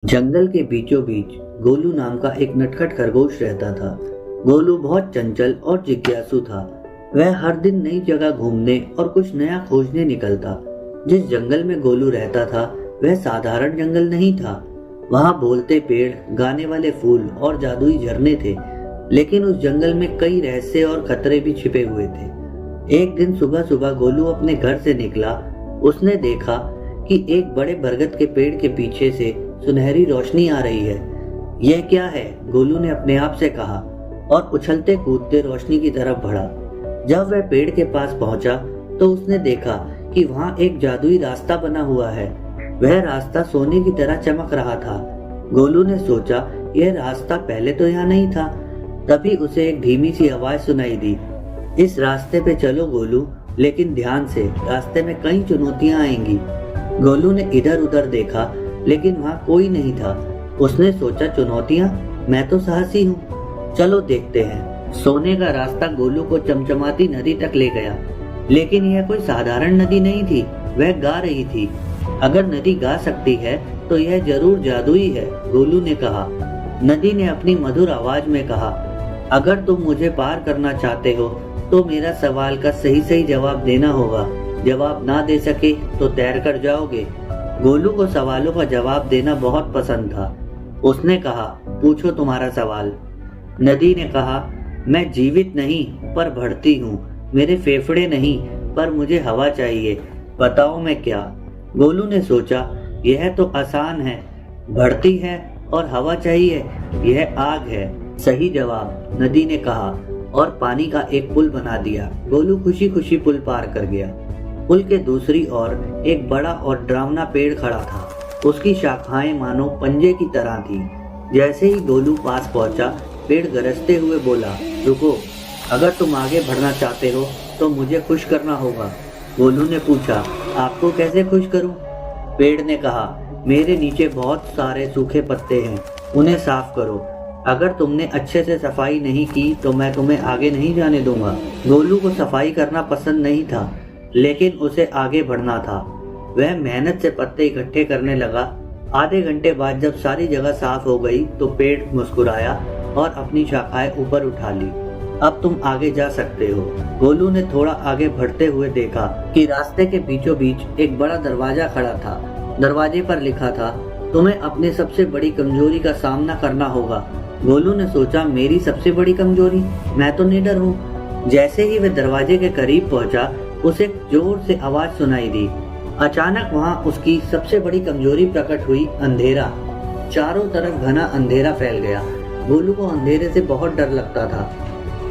जंगल के बीचों बीच गोलू नाम का एक नटखट खरगोश रहता था। गोलू बहुत चंचल और जिज्ञासु था। वह हर दिन नई जगह घूमने और कुछ नया खोजने निकलता। जिस जंगल में गोलू रहता था वह साधारण जंगल नहीं था। वहाँ बोलते पेड़, गाने वाले फूल और जादुई झरने थे। लेकिन उस जंगल में कई रहस्य और खतरे भी छिपे हुए थे। एक दिन सुबह सुबह गोलू अपने घर से निकला। उसने देखा कि एक बड़े बरगद के पेड़ के पीछे से सुनहरी रोशनी आ रही है। यह क्या है? गोलू ने अपने आप से कहा और उछलते कूदते रोशनी की तरफ बढ़ा। जब वह पेड़ के पास पहुंचा तो उसने देखा कि वहां एक जादुई रास्ता बना हुआ है। वह रास्ता सोने की तरह चमक रहा था। गोलू ने सोचा, यह रास्ता पहले तो यहाँ नहीं था। तभी उसे एक धीमी सी आवाज सुनाई दी, इस रास्ते पे चलो गोलू, लेकिन ध्यान से, रास्ते में कई चुनौतियां आएंगी। गोलू ने इधर उधर देखा लेकिन वहाँ कोई नहीं था। उसने सोचा, चुनौतियां? मैं तो साहसी हूँ, चलो देखते हैं। सोने का रास्ता गोलू को चमचमाती नदी तक ले गया। लेकिन यह कोई साधारण नदी नहीं थी, वह गा रही थी। अगर नदी गा सकती है तो यह जरूर जादुई है, गोलू ने कहा। नदी ने अपनी मधुर आवाज में कहा, अगर तुम मुझे पार करना चाहते हो तो मेरा सवाल का सही सही जवाब देना होगा। जवाब ना दे सके तो तैर कर जाओगे। गोलू को सवालों का जवाब देना बहुत पसंद था। उसने कहा, पूछो तुम्हारा सवाल। नदी ने कहा, मैं जीवित नहीं पर बढ़ती हूँ। मेरे फेफड़े नहीं पर मुझे हवा चाहिए। बताओ मैं क्या? गोलू ने सोचा, यह तो आसान है। बढ़ती है और हवा चाहिए, यह आग है। सही जवाब, नदी ने कहा और पानी का एक पुल बना दिया। गोलू खुशी खुशी पुल पार कर गया। पुल के दूसरी ओर एक बड़ा और डरावना पेड़ खड़ा था। उसकी शाखाएं मानो पंजे की तरह थी। जैसे ही गोलू पास पहुंचा, पेड़ गरजते हुए बोला, रुको, अगर तुम आगे बढ़ना चाहते हो तो मुझे खुश करना होगा। गोलू ने पूछा, आपको कैसे खुश करूं? पेड़ ने कहा, मेरे नीचे बहुत सारे सूखे पत्ते हैं, उन्हें साफ करो। अगर तुमने अच्छे से सफाई नहीं की तो मैं तुम्हें आगे नहीं जाने दूंगा। गोलू को सफाई करना पसंद नहीं था, लेकिन उसे आगे बढ़ना था। वह मेहनत से पत्ते इकट्ठे करने लगा। आधे घंटे बाद जब सारी जगह साफ हो गई तो पेड़ मुस्कुराया और अपनी शाखाएं ऊपर उठा ली। अब तुम आगे जा सकते हो। गोलू ने थोड़ा आगे बढ़ते हुए देखा कि रास्ते के बीचों बीच एक बड़ा दरवाजा खड़ा था। दरवाजे पर लिखा था, तुम्हें अपने सबसे बड़ी कमजोरी का सामना करना होगा। गोलू ने सोचा, मेरी सबसे बड़ी कमजोरी? मैं तो निडर हूँ। जैसे ही वह दरवाजे के करीब पहुंचा, उसे जोर से आवाज सुनाई दी। अचानक वहां उसकी सबसे बड़ी कमजोरी प्रकट हुई, अंधेरा। चारों तरफ घना अंधेरा फैल गया। गोलू को अंधेरे से बहुत डर लगता था।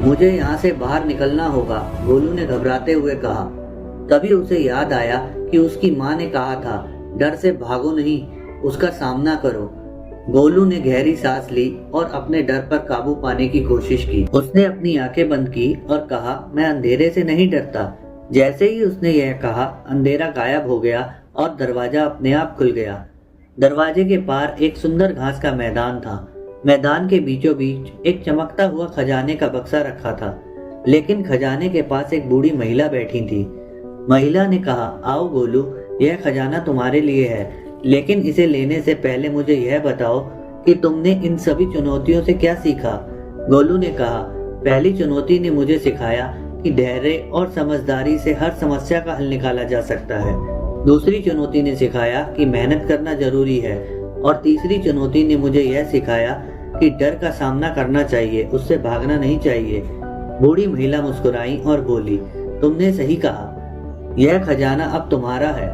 मुझे यहाँ से बाहर निकलना होगा, गोलू ने घबराते हुए कहा। तभी उसे याद आया कि उसकी माँ ने कहा था, डर से भागो नहीं, उसका सामना करो। गोलू ने गहरी सांस ली और अपने डर पर काबू पाने की कोशिश की। उसने अपनी आंखें बंद की और कहा, मैं अंधेरे से नहीं डरता। जैसे ही उसने यह कहा, अंधेरा गायब हो गया और दरवाजा अपने आप खुल गया। दरवाजे के पार एक सुंदर घास का मैदान था। मैदान के बीचों बीच एक चमकता हुआ खजाने का बक्सा रखा था। लेकिन खजाने के पास एक बूढ़ी महिला बैठी थी। महिला ने कहा, आओ गोलू, यह खजाना तुम्हारे लिए है, लेकिन इसे लेने से पहले मुझे यह बताओ कि तुमने इन सभी चुनौतियों से क्या सीखा। गोलू ने कहा, पहली चुनौती ने मुझे सिखाया कि धैर्य और समझदारी से हर समस्या का हल निकाला जा सकता है। दूसरी चुनौती ने सिखाया कि मेहनत करना जरूरी है। और तीसरी चुनौती ने मुझे यह सिखाया कि डर का सामना करना चाहिए, उससे भागना नहीं चाहिए। बूढ़ी महिला मुस्कुराई और बोली, तुमने सही कहा, यह खजाना अब तुम्हारा है,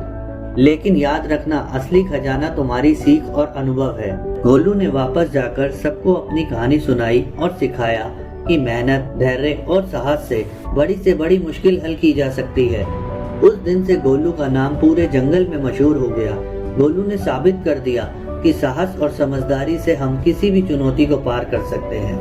लेकिन याद रखना, असली खजाना तुम्हारी सीख और अनुभव है। गोलू ने वापस जाकर सबको अपनी कहानी सुनाई और सिखाया कि मेहनत, धैर्य और साहस से बड़ी मुश्किल हल की जा सकती है। उस दिन से गोलू का नाम पूरे जंगल में मशहूर हो गया। गोलू ने साबित कर दिया कि साहस और समझदारी से हम किसी भी चुनौती को पार कर सकते हैं।